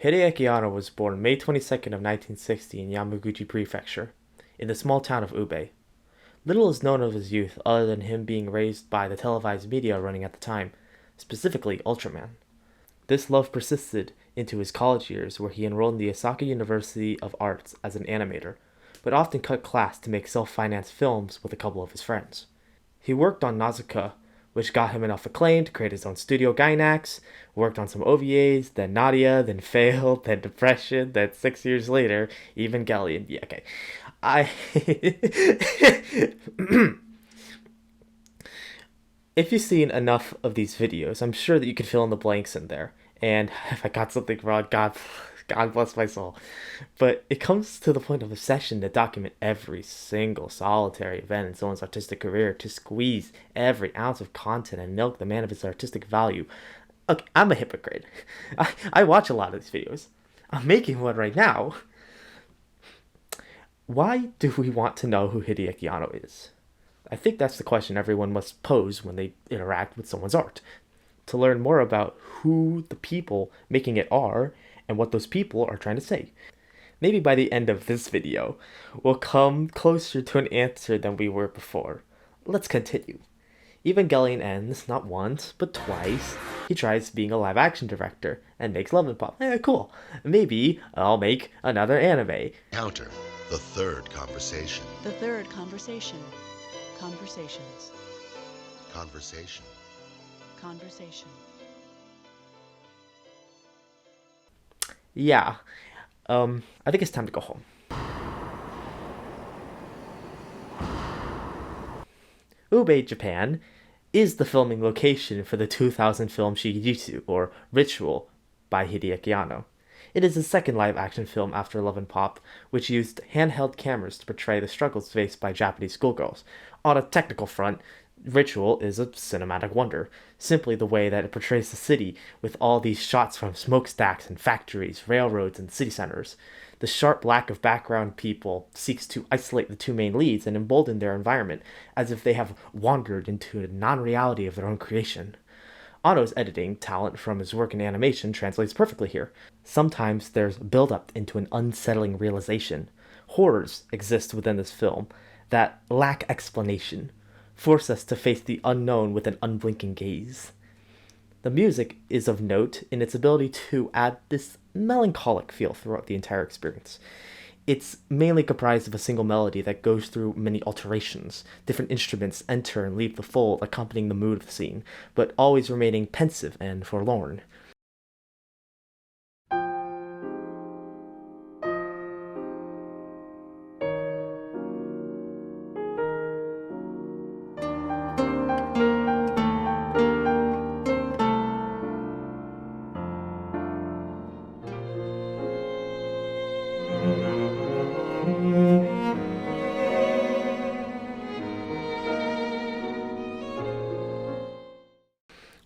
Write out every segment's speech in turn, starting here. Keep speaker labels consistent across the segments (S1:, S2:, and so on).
S1: Hideaki Anno was born May 22nd of 1960 in Yamaguchi Prefecture, in the small town of Ube. Little is known of his youth other than him being raised by the televised media running at the time, specifically Ultraman. This love persisted into his college years where he enrolled in the Osaka University of Arts as an animator, but often cut class to make self-financed films with a couple of his friends. He worked on Nausicaa, which got him enough acclaim to create his own studio Gainax, worked on some OVAs, then Nadia, then Failed, then Depression, then 6 years later, Evangelion. Yeah, okay. I... If you've seen enough of these videos, I'm sure that you could fill in the blanks in there. And if I got something wrong, God bless my soul. But it comes to the point of obsession to document every single solitary event in someone's artistic career, to squeeze every ounce of content and milk the man of his artistic value. Okay, I'm a hypocrite. I watch a lot of these videos. I'm making one right now. Why do we want to know who Hideaki Anno is? I think that's the question everyone must pose when they interact with someone's art. To learn more about who the people making it are and what those people are trying to say. Maybe by the end of this video, we'll come closer to an answer than we were before. Let's continue. Evangelion ends not once, but twice. He tries being a live-action director and makes Love and Pop. Cool. Maybe I'll make another anime.
S2: Counter the third conversation.
S3: The third conversation. Conversations.
S2: Conversation.
S3: Conversation.
S1: Yeah. I think it's time to go home. Ube, Japan, is the filming location for the 2000 film Shiki-jitsu, or Ritual, by Hideaki Anno. It is the second live-action film after Love and Pop, which used handheld cameras to portray the struggles faced by Japanese schoolgirls. On a technical front, Ritual is a cinematic wonder, simply the way that it portrays the city with all these shots from smokestacks and factories, railroads, and city centers. The sharp lack of background people seeks to isolate the two main leads and embolden their environment, as if they have wandered into a non-reality of their own creation. Anno's editing talent from his work in animation translates perfectly here. Sometimes there's build-up into an unsettling realization. Horrors exist within this film that lack explanation, force us to face the unknown with an unblinking gaze. The music is of note in its ability to add this melancholic feel throughout the entire experience. It's mainly comprised of a single melody that goes through many alterations. Different instruments enter and leave the fold, accompanying the mood of the scene, but always remaining pensive and forlorn.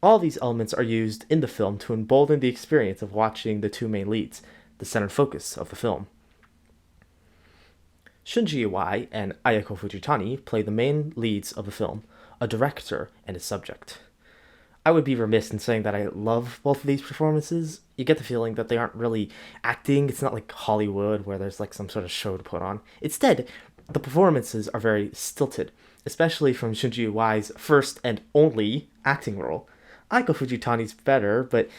S1: All these elements are used in the film to embolden the experience of watching the two main leads, the centered focus of the film. Shunji Iwai and Ayako Fujitani play the main leads of the film, a director and his subject. I would be remiss in saying that I love both of these performances. You get the feeling that they aren't really acting. It's not like Hollywood where there's like some sort of show to put on. Instead, the performances are very stilted, especially from Shunji Iwai's first and only acting role. Aiko Fujitani's better, but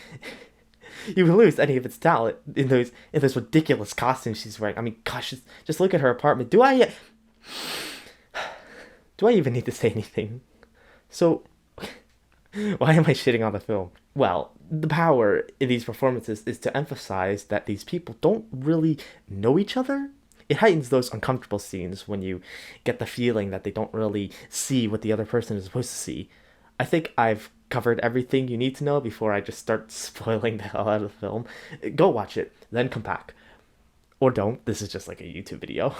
S1: you would lose any of its talent in those ridiculous costumes she's wearing. I mean, gosh, just look at her apartment. Do I even need to say anything? So, why am I shitting on the film? Well, the power in these performances is to emphasize that these people don't really know each other. It heightens those uncomfortable scenes when you get the feeling that they don't really see what the other person is supposed to see. I think I've covered everything you need to know before I just start spoiling the hell out of the film. Go watch it, then come back. Or don't, this is just like a YouTube video.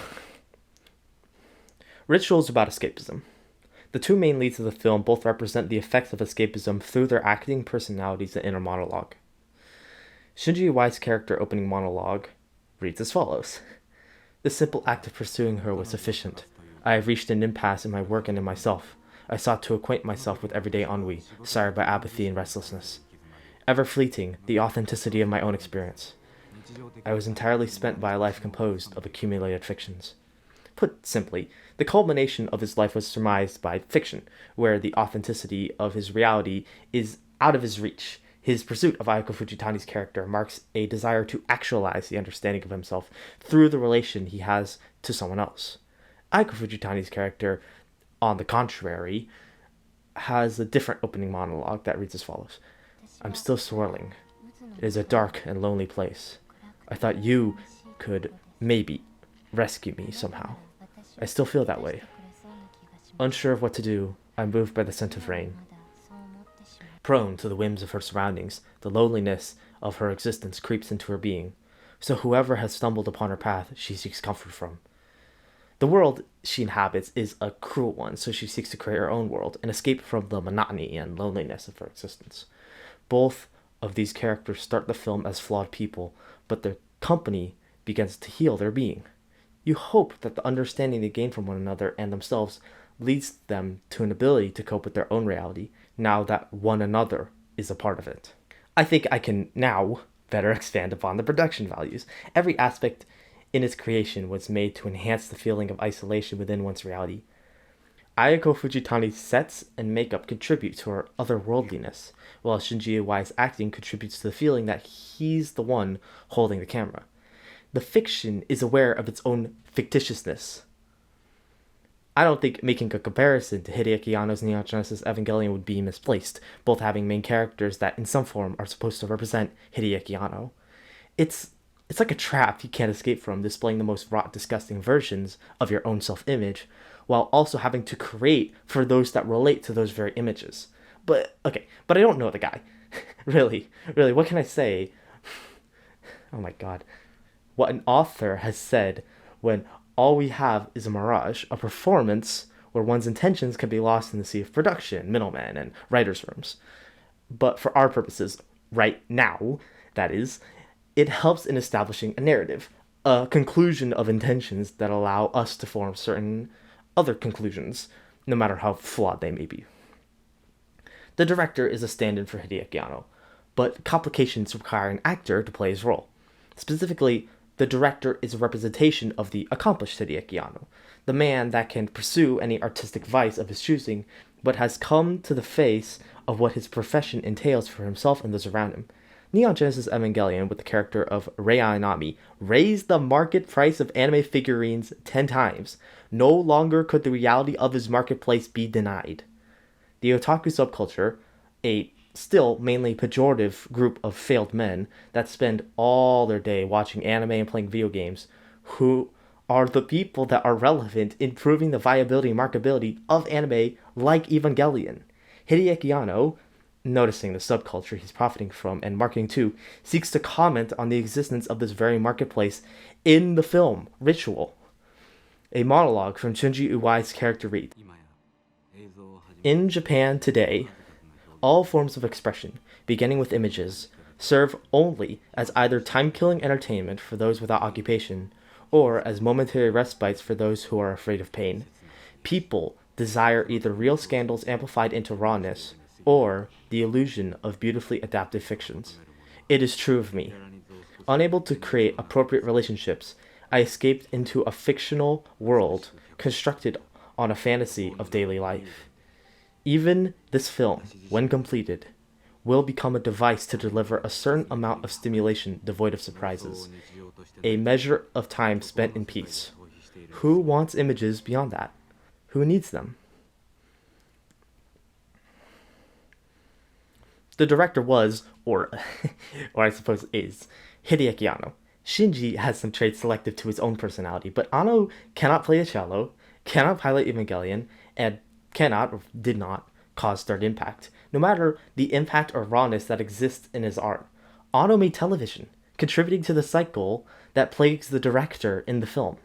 S1: Ritual's about escapism. The two main leads of the film both represent the effects of escapism through their acting, personalities, and inner monologue. Shinji Iwai's character opening monologue reads as follows. The simple act of pursuing her was sufficient. I have reached an impasse in my work and in myself. I sought to acquaint myself with everyday ennui, sired by apathy and restlessness. Ever fleeting, the authenticity of my own experience. I was entirely spent by a life composed of accumulated fictions. Put simply, the culmination of his life was surmised by fiction, where the authenticity of his reality is out of his reach. His pursuit of Ayako Fujitani's character marks a desire to actualize the understanding of himself through the relation he has to someone else. Ayako Fujitani's character, on the contrary, has a different opening monologue that reads as follows. I'm still swirling. It is a dark and lonely place. I thought you could, maybe, rescue me somehow. I still feel that way. Unsure of what to do, I'm moved by the scent of rain. Prone to the whims of her surroundings, the loneliness of her existence creeps into her being. So whoever has stumbled upon her path, she seeks comfort from. The world she inhabits is a cruel one, so she seeks to create her own world and escape from the monotony and loneliness of her existence. Both of these characters start the film as flawed people, but their company begins to heal their being. You hope that the understanding they gain from one another and themselves leads them to an ability to cope with their own reality, now that one another is a part of it. I think I can now better expand upon the production values. Every aspect in its creation was made to enhance the feeling of isolation within one's reality. Ayako Fujitani's sets and makeup contribute to her otherworldliness, while Shinji Iwai's acting contributes to the feeling that he's the one holding the camera. The fiction is aware of its own fictitiousness. I don't think making a comparison to Hideaki Anno's Neon Genesis Evangelion would be misplaced, both having main characters that in some form are supposed to represent Hideaki Anno. It's like a trap you can't escape from, displaying the most raw, disgusting versions of your own self-image, while also having to create for those that relate to those very images. But I don't know the guy. really, what can I say? Oh my god. What an author has said when all we have is a mirage, a performance where one's intentions can be lost in the sea of production, middlemen, and writers' rooms. But for our purposes, right now, that is, it helps in establishing a narrative, a conclusion of intentions that allow us to form certain other conclusions, no matter how flawed they may be. The director is a stand-in for Hideaki Anno, but complications require an actor to play his role. Specifically, the director is a representation of the accomplished Hideaki Anno, the man that can pursue any artistic vice of his choosing, but has come to the face of what his profession entails for himself and those around him. Neon Genesis Evangelion, with the character of Rei Ayanami, raised the market price of anime figurines 10 times. No longer could the reality of his marketplace be denied. The otaku subculture, a still mainly pejorative group of failed men that spend all their day watching anime and playing video games, who are the people that are relevant in proving the viability and marketability of anime like Evangelion. Hideaki Anno, noticing the subculture he's profiting from and marketing to, seeks to comment on the existence of this very marketplace in the film Ritual. A monologue from Shunji Iwai's character reads, in Japan today, all forms of expression, beginning with images, serve only as either time-killing entertainment for those without occupation, or as momentary respites for those who are afraid of pain. People desire either real scandals amplified into rawness, or the illusion of beautifully adapted fictions. It is true of me. Unable to create appropriate relationships, I escaped into a fictional world constructed on a fantasy of daily life. Even this film, when completed, will become a device to deliver a certain amount of stimulation devoid of surprises, a measure of time spent in peace. Who wants images beyond that? Who needs them? The director was, or I suppose is, Hideaki Anno. Shinji has some traits selective to his own personality, but Anno cannot play a cello, cannot pilot Evangelion, and cannot, or did not, cause third impact, no matter the impact or rawness that exists in his art. Anno made television, contributing to the cycle that plagues the director in the film.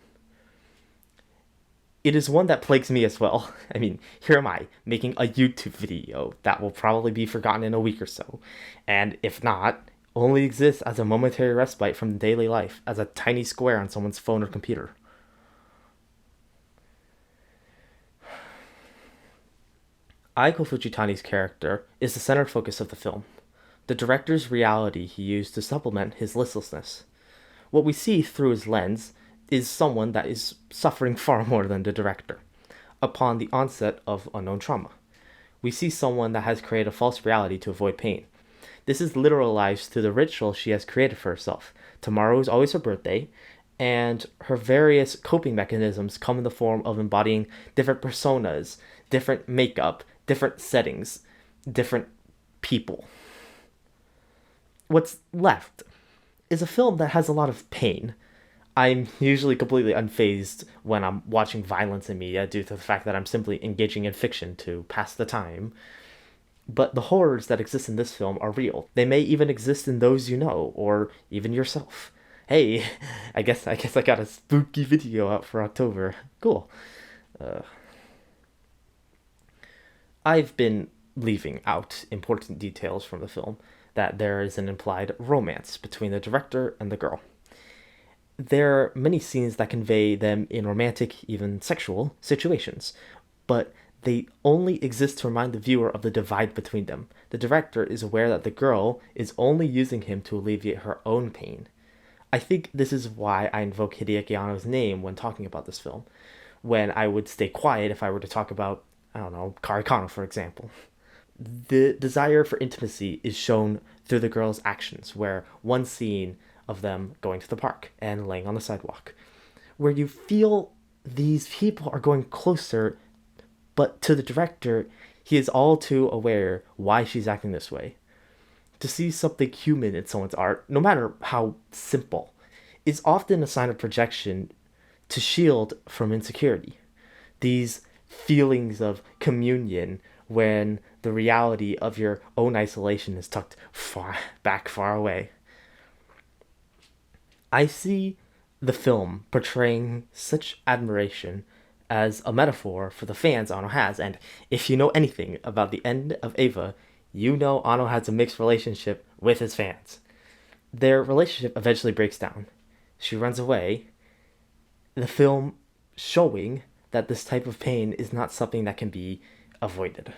S1: It is one that plagues me as well. I mean, here am I, making a YouTube video that will probably be forgotten in a week or so, and if not, only exists as a momentary respite from daily life, as a tiny square on someone's phone or computer. Ayako Fujitani's character is the centered focus of the film, the director's reality he used to supplement his listlessness. What we see through his lens is someone that is suffering far more than the director upon the onset of unknown trauma. We see someone that has created a false reality to avoid pain. This is literalized through the ritual she has created for herself. Tomorrow is always her birthday, and her various coping mechanisms come in the form of embodying different personas, different makeup, different settings, different people. What's left is a film that has a lot of pain. I'm usually completely unfazed when I'm watching violence in media due to the fact that I'm simply engaging in fiction to pass the time. But the horrors that exist in this film are real. They may even exist in those you know, or even yourself. Hey, I guess I got a spooky video out for October. Cool. I've been leaving out important details from the film, that there is an implied romance between the director and the girl. There are many scenes that convey them in romantic, even sexual, situations, but they only exist to remind the viewer of the divide between them. The director is aware that the girl is only using him to alleviate her own pain. I think this is why I invoke Hideaki Anno's name when talking about this film, when I would stay quiet if I were to talk about, I don't know, Karikano, for example. The desire for intimacy is shown through the girl's actions, where one scene of them going to the park and laying on the sidewalk, where you feel these people are going closer, but to the director, he is all too aware why she's acting this way. To see something human in someone's art, no matter how simple, is often a sign of projection to shield from insecurity. These feelings of communion when the reality of your own isolation is tucked far away. I see the film portraying such admiration as a metaphor for the fans Anno has, and if you know anything about the end of Eva, you know Anno has a mixed relationship with his fans. Their relationship eventually breaks down. She runs away, the film showing that this type of pain is not something that can be avoided.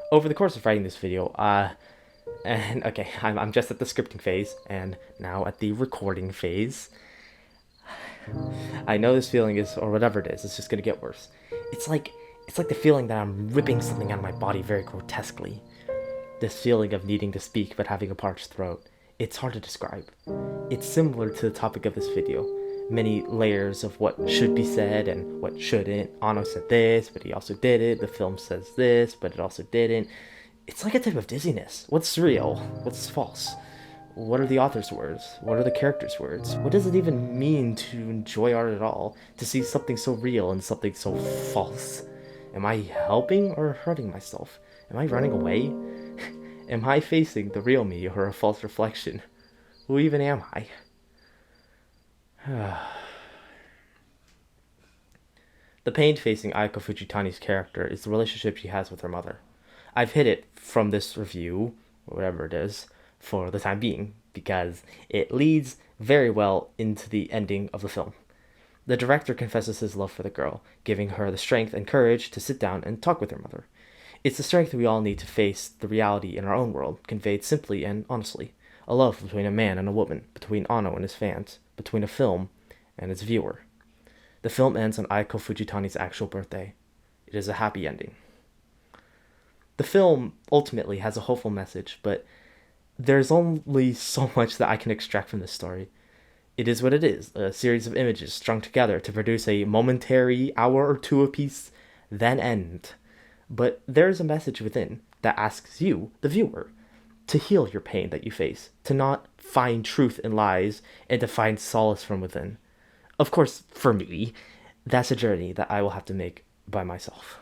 S1: Over the course of writing this video, and okay, I'm just at the scripting phase, and now at the recording phase. I know this feeling is, or whatever it is, it's just gonna get worse. It's like the feeling that I'm ripping something out of my body very grotesquely. This feeling of needing to speak but having a parched throat. It's hard to describe. It's similar to the topic of this video. Many layers of what should be said and what shouldn't. Anno said this, but he also did it. The film says this, but it also didn't. It's like a type of dizziness. What's real? What's false? What are the author's words? What are the character's words? What does it even mean to enjoy art at all? To see something so real and something so false? Am I helping or hurting myself? Am I running away? Am I facing the real me or a false reflection? Who even am I? The pain facing Ayako Fujitani's character is the relationship she has with her mother. I've hid it from this review, or whatever it is, for the time being, because it leads very well into the ending of the film. The director confesses his love for the girl, giving her the strength and courage to sit down and talk with her mother. It's the strength we all need to face the reality in our own world, conveyed simply and honestly. A love between a man and a woman, between Anno and his fans, between a film and its viewer. The film ends on Ayako Fujitani's actual birthday. It is a happy ending. The film ultimately has a hopeful message, but there's only so much that I can extract from this story. It is what it is, a series of images strung together to produce a momentary hour or two apiece, then end. But there's a message within that asks you, the viewer, to heal your pain that you face, to not find truth in lies, and to find solace from within. Of course, for me, that's a journey that I will have to make by myself.